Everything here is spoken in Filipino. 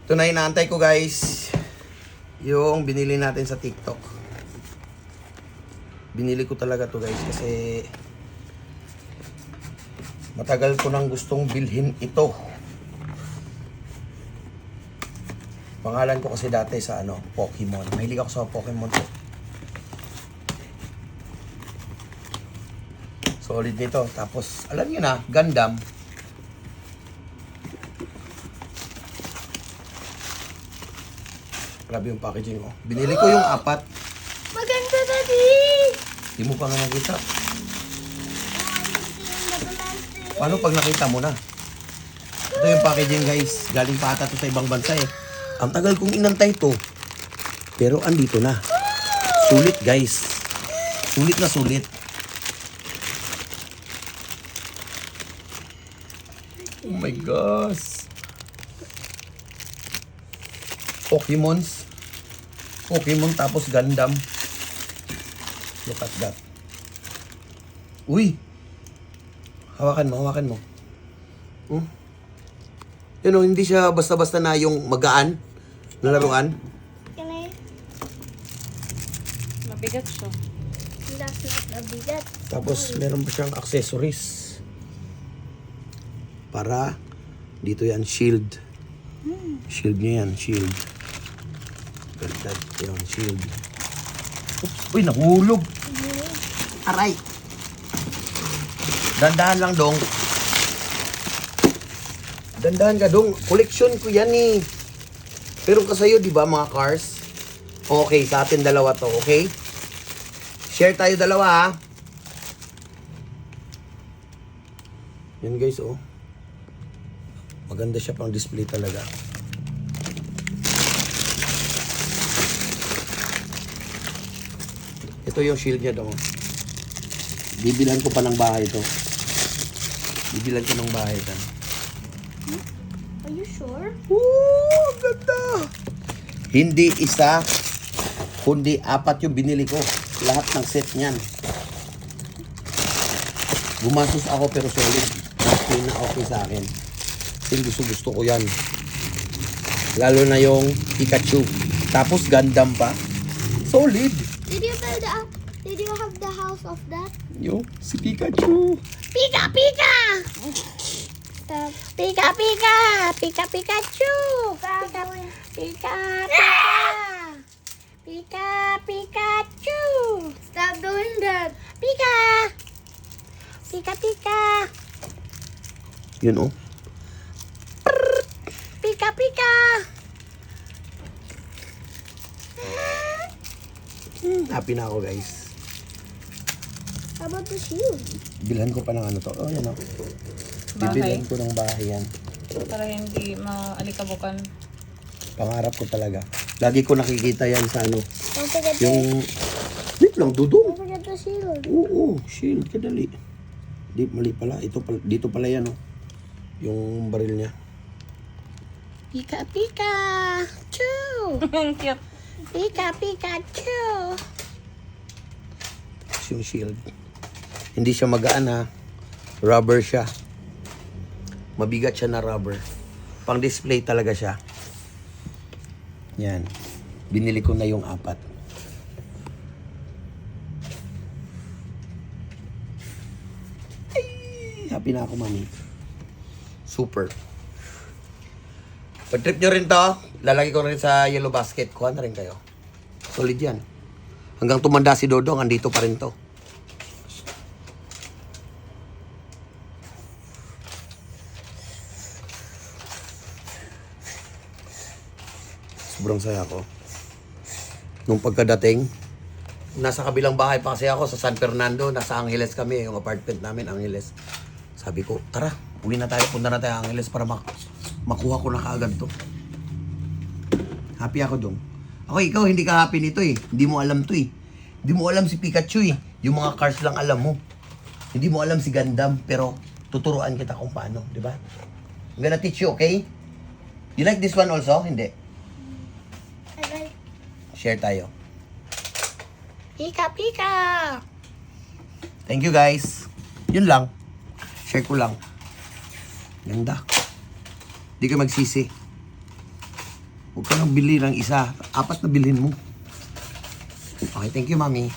Ito na inaantay ko guys. Yung binili natin sa TikTok. Binili ko talaga to guys kasi matagal ko nang gustong bilhin ito. Pangalan ko kasi dati sa Pokemon. Mahilig ako sa Pokemon to. Solid nito. Tapos alam niyo na, Gundam. Grabe yung packaging oh. Binili ko yung 4. Maganda, Daddy! Hindi mo pa nga nakita. Paano pag nakita mo na? Ito yung packaging guys. Galing pa ata to sa ibang bansa eh. Ang tagal kong inantay to. Pero andito na. Sulit guys. Sulit na sulit. Oh my gosh. Pokemon tapos Gundam. Look at that. Uy! Hawakan mo. Yun o, hindi siya basta-basta na yung magaan na laruan. Can I? Mabigat siya. That's not a bigat. Tapos meron pa siyang accessories. Para dito yan, shield. Shield niya yan, shield. Ganda, yun, shield. Oops, uy, nahulog. Aray. Dandahan lang dong. Dandahan ka dong. Collection ko yan eh. Pero kasayo, di ba mga cars? Okay, sa atin dalawa to, okay? Share tayo dalawa ha. Yan guys oh. Maganda siya pang display talaga. Ito yung shield niya daw. Bibilan ko pa ng bahay ito. Bibilan ko ng bahay ito. Are you sure? Oh, ganda! Hindi isa, kundi 4 yung binili ko. Lahat ng set niyan. Gumasos ako pero solid. Okay na okay sa akin. Kasi gusto ko yan. Lalo na yung Pikachu. Tapos Gundam pa. Solid. Did you have the house of that? Yung si Pikachu. Pika, pika! Stop. Pika, pika! Pika, Pikachu! Stop Pika, doing. pika, pika! Pika, Pikachu! Stop doing that. Pika! Pika, pika! Yun oh. Pika, pika! Happy na ako guys. How about the shield? Bilhan ko pa ng ano to. Oh yan oh. Bibilhan ko ng bahay yan. Para hindi maalikabukan. Pangarap ko talaga. Lagi ko nakikita yan sa ano. Don't forget Yung... Wait lang, dudong. Don't forget the shield. Oo, shield. Kadali. Di, mali pala. Dito pala yan oh. Yung baril niya. Pika, pika! Choo! Cute. Pika, Pikachu! Tapos yung shield. Hindi siya magaan ha. Rubber siya. Mabigat siya na rubber. Pang display talaga siya. Yan. Binili ko na yung 4. Ay, happy na ako, mami. Super. Pag trip nyo rin to, lalagay ko rin sa yellow basket. Kuha na rin kayo. Solid yan. Hanggang tumanda si Dodong, andito pa rin to. Sobrang saya ko. Nung pagkadating, nasa kabilang bahay pa kasi ako sa San Fernando. Nasa Angeles kami, yung apartment namin, Angeles. Sabi ko, tara, uwi na tayo, punta na tayo Angeles para makuha ko na kaagad to. Happy ako dong. Ako, ikaw, hindi ka happy nito eh. Hindi mo alam to eh. Hindi mo alam si Pikachu eh. Yung mga cars lang alam mo. Hindi mo alam si Gundam, pero tuturuan kita kung paano, di ba? I'm gonna teach you, okay? You like this one also? Hindi. I like. Share tayo. Pika, pika! Thank you guys. Yun lang. Share ko lang. Ganda. Di ka magsisi. Huwag ka nang bili ng isa. 4 na bilhin mo. Okay, thank you, Mami.